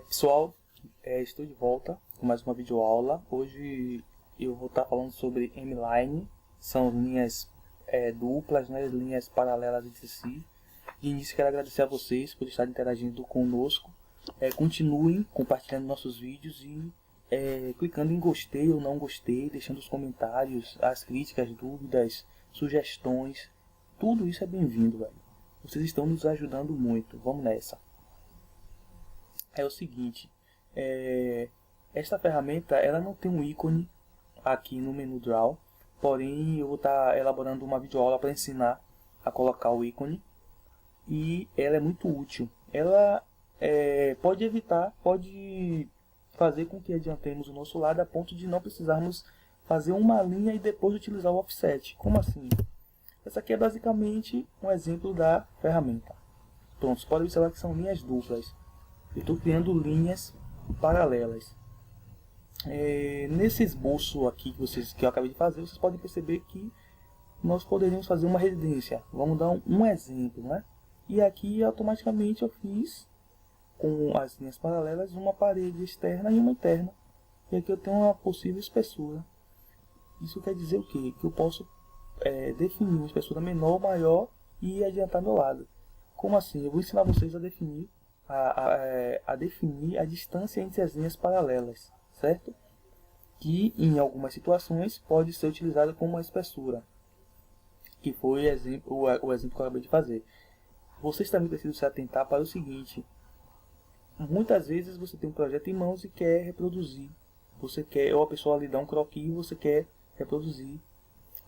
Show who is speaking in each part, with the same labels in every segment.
Speaker 1: Pessoal, estou de volta com mais uma videoaula. Hoje eu vou estar falando sobre M-Line, são linhas duplas, né, linhas paralelas entre si. De início quero agradecer a vocês por estarem interagindo conosco. Continuem compartilhando nossos vídeos e clicando em gostei ou não gostei, deixando os comentários, as críticas, dúvidas, sugestões. Tudo isso é bem-vindo, velho. Vocês estão nos ajudando muito. Vamos nessa. É o seguinte, esta ferramenta ela não tem um ícone aqui no menu Draw, porém eu vou estar elaborando uma videoaula para ensinar a colocar o ícone e ela é muito útil. Ela pode fazer com que adiantemos o nosso lado a ponto de não precisarmos fazer uma linha e depois utilizar o offset. Como assim? Essa aqui é basicamente um exemplo da ferramenta. Pronto, você pode observar que são linhas duplas. Eu estou criando linhas paralelas. Nesse esboço aqui que eu acabei de fazer, vocês podem perceber que nós poderíamos fazer uma residência. Vamos dar um exemplo, né? E aqui automaticamente eu fiz com as linhas paralelas uma parede externa e uma interna. E aqui eu tenho uma possível espessura. Isso quer dizer o quê? Que eu posso definir uma espessura menor ou maior e adiantar meu lado. Como assim? Eu vou ensinar vocês a definir a distância entre as linhas paralelas, certo? Que em algumas situações pode ser utilizada como uma espessura, que foi o exemplo que eu acabei de fazer. Vocês também precisam se atentar para o seguinte: muitas vezes você tem um projeto em mãos e quer reproduzir, ou a pessoa lhe dá um croquis e você quer reproduzir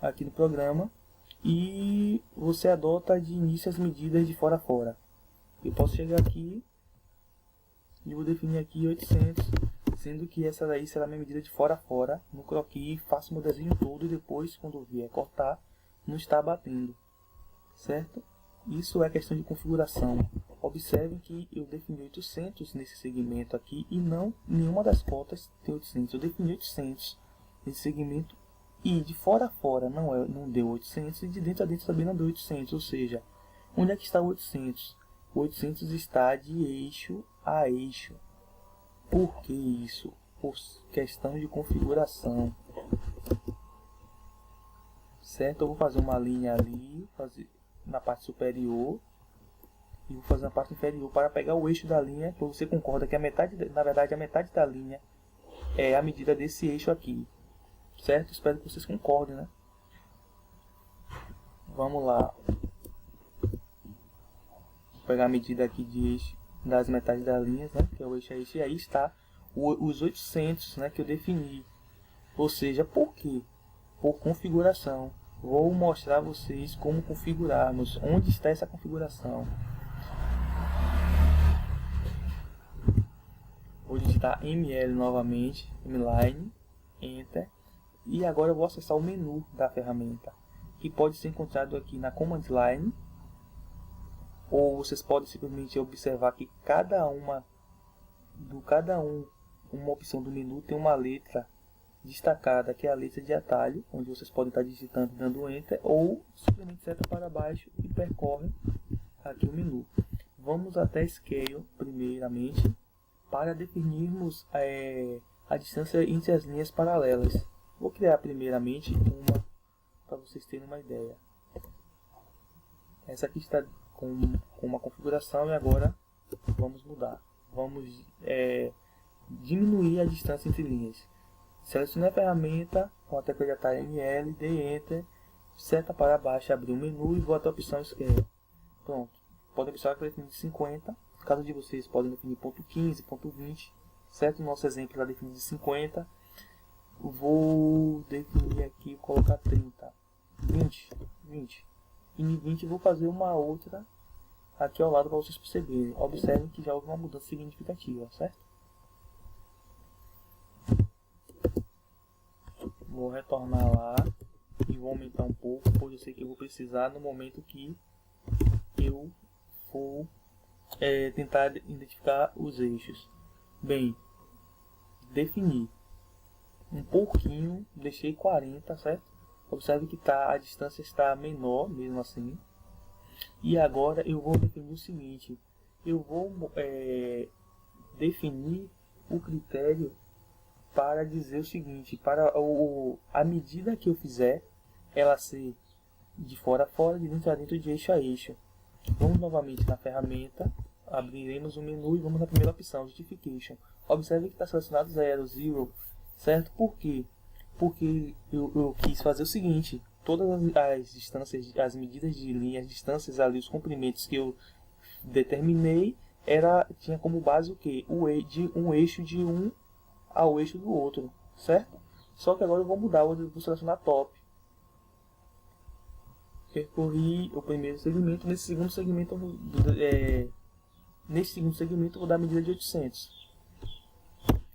Speaker 1: aqui no programa, e você adota de início as medidas de fora a fora. Eu posso chegar aqui e vou definir aqui 800, sendo que essa daí será a minha medida de fora a fora. No croquis faço meu desenho todo e depois, quando eu vier cortar, não está batendo, certo? Isso é questão de configuração. Observem que eu defini 800 nesse segmento aqui e não nenhuma das cotas tem 800. Eu defini 800 nesse segmento e de fora a fora não deu 800 e de dentro a dentro também não deu 800. Ou seja, onde é que está o 800? O 800 está de eixo a eixo. Por que isso? Por questão de configuração. Certo? Eu vou fazer uma linha ali, na parte superior, e vou fazer na parte inferior para pegar o eixo da linha. Então você concorda que na verdade a metade da linha é a medida desse eixo aqui. Certo? Espero que vocês concordem, né? Vamos lá. Vou pegar a medida aqui de eixo das metades das linhas, né? Que é o eixo a eixo. E aí está os 800, né? Que eu defini. Ou seja, por quê? Por configuração. Vou mostrar a vocês como configurarmos. Onde está essa configuração? Vou digitar ML novamente. M-Line. Enter. E agora eu vou acessar o menu da ferramenta, que pode ser encontrado aqui na Command Line, ou vocês podem simplesmente observar que uma opção do menu tem uma letra destacada, que é a letra de atalho, onde vocês podem estar digitando dando Enter, ou simplesmente seta para baixo e percorrem aqui o menu. Vamos até Scale primeiramente, para definirmos a distância entre as linhas paralelas. Vou criar primeiramente uma para vocês terem uma ideia. Essa aqui está com uma configuração e agora vamos mudar. Vamos diminuir a distância entre linhas. Selecione a ferramenta com a tecla de atalho ML, dê Enter, seta para baixo, abrir o menu e vou até a opção Scale. Pronto. Podem observar que eu defini 50. No caso de vocês podem definir ponto 15, ponto 20. Certo? No nosso exemplo está definido de 50. Vou definir aqui, colocar 30, 20. E em 20 vou fazer uma outra aqui ao lado para vocês perceberem. Observem que já houve uma mudança significativa, certo? Vou retornar lá e vou aumentar um pouco, pois eu sei que eu vou precisar no momento que eu for tentar identificar os eixos. Bem, definir um pouquinho, deixei 40, certo? Observe que a distância está menor, mesmo assim. E agora eu vou definir o seguinte: eu vou definir o critério para dizer o seguinte, para a medida que eu fizer, ela ser de fora a fora, de dentro a dentro, de eixo a eixo. Vamos novamente na ferramenta, abriremos o menu e vamos na primeira opção, Justification. Observe que está selecionado 0, 0, certo? Por quê? Porque eu quis fazer o seguinte, todas as distâncias, as medidas de linha, as distâncias ali, os comprimentos que eu determinei, tinha como base o quê? Um eixo de um ao eixo do outro, certo? Só que agora eu vou mudar, eu vou selecionar top. Percorri o primeiro segmento, nesse segundo segmento eu vou dar a medida de 800.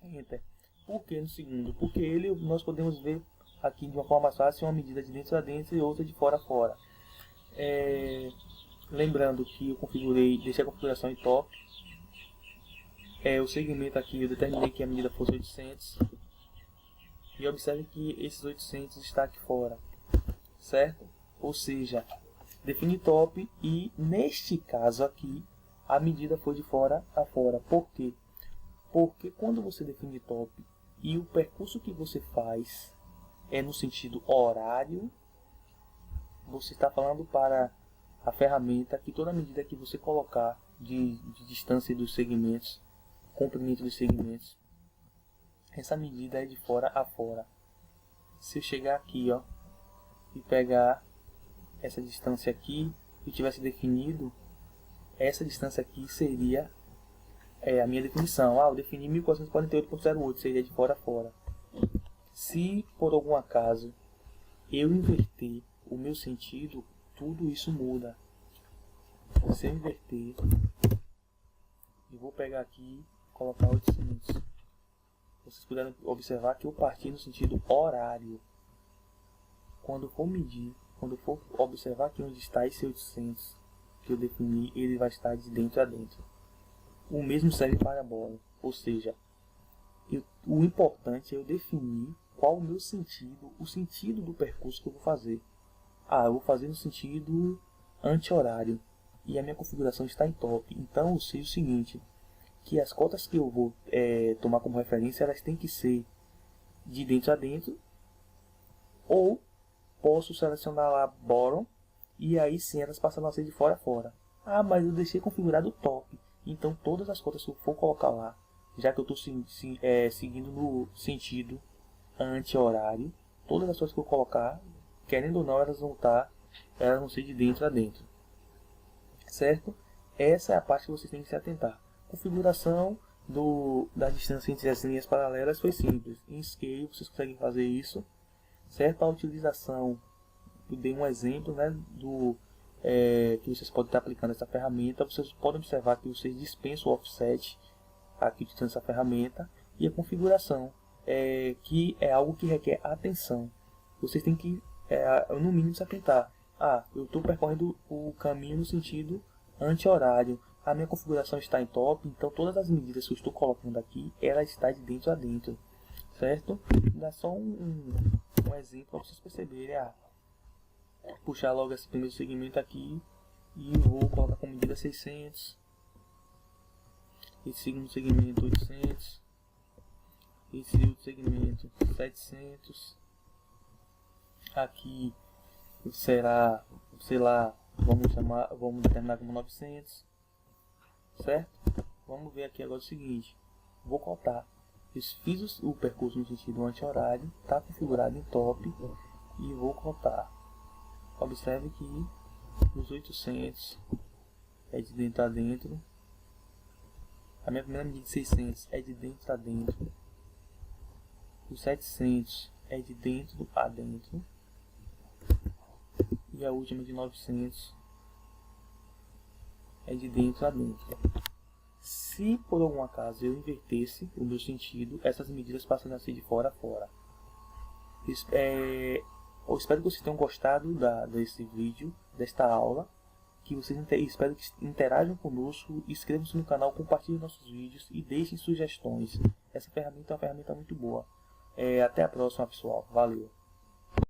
Speaker 1: Enter. Por que no segundo? Porque nós podemos ver aqui de uma forma mais fácil uma medida de dentro a dentro e outra de fora a fora. Lembrando que eu deixei a configuração em top. O segmento aqui eu determinei que a medida fosse 800. E observe que esses 800 está aqui fora, certo? Ou seja, defini top e neste caso aqui a medida foi de fora a fora. Por quê? Porque quando você define top e o percurso que você faz é no sentido horário, você está falando para a ferramenta que toda medida que você colocar de distância dos segmentos, comprimento dos segmentos, essa medida é de fora a fora. Se eu chegar aqui, ó, e pegar essa distância aqui e tivesse definido, essa distância aqui seria a minha definição. Eu defini 1448.08, seria de fora a fora. Se por algum acaso eu inverter o meu sentido, tudo isso muda. Se eu inverter, eu vou pegar aqui e colocar 800. Vocês puderam observar que eu parti no sentido horário. Quando for medir, quando for observar aqui onde está esse 800 que eu defini, ele vai estar de dentro a dentro. O mesmo serve para a bola, ou seja, o importante é eu definir qual o meu sentido, o sentido do percurso que eu vou fazer. Eu vou fazer no sentido anti-horário e a minha configuração está em top. Então eu sei o seguinte, que as cotas que eu vou tomar como referência, elas têm que ser de dentro a dentro, ou posso selecionar lá bottom e aí sim elas passam a ser de fora a fora. Mas eu deixei configurado top, então todas as cotas que eu for colocar lá, já que eu estou seguindo no sentido anti-horário, todas as cotas que eu colocar, querendo ou não, elas vão ser de dentro a dentro, certo? Essa é a parte que vocês têm que se atentar. Configuração da distância entre as linhas paralelas foi simples. Em Scale vocês conseguem fazer isso, certo? A utilização, eu dei um exemplo, né, que vocês podem estar aplicando essa ferramenta. Vocês podem observar que vocês dispensam o offset aqui utilizando essa ferramenta, e a configuração, que é algo que requer atenção. Vocês têm que no mínimo se atentar. Eu estou percorrendo o caminho no sentido anti-horário, a minha configuração está em top, então todas as medidas que eu estou colocando aqui, ela está de dentro a dentro, certo? Dá só um exemplo para vocês perceberem. Puxar logo esse primeiro segmento aqui e vou colocar com medida 600, esse segundo segmento 800, esse outro segmento 700, aqui será, sei lá, vamos determinar como 900, certo? Vamos ver aqui agora o seguinte, vou cotar, eu fiz o percurso no sentido anti-horário, está configurado em top e vou cotar. Observe que os 800 é de dentro a dentro, a minha primeira medida de 600 é de dentro a dentro, os 700 é de dentro a dentro, e a última de 900 é de dentro a dentro. Se por algum acaso eu invertesse o meu sentido, essas medidas passam a ser de fora a fora. Eu espero que vocês tenham gostado desse vídeo, desta aula, espero que interajam conosco, inscrevam-se no canal, compartilhem nossos vídeos e deixem sugestões. Essa ferramenta é uma ferramenta muito boa. Até a próxima, pessoal. Valeu!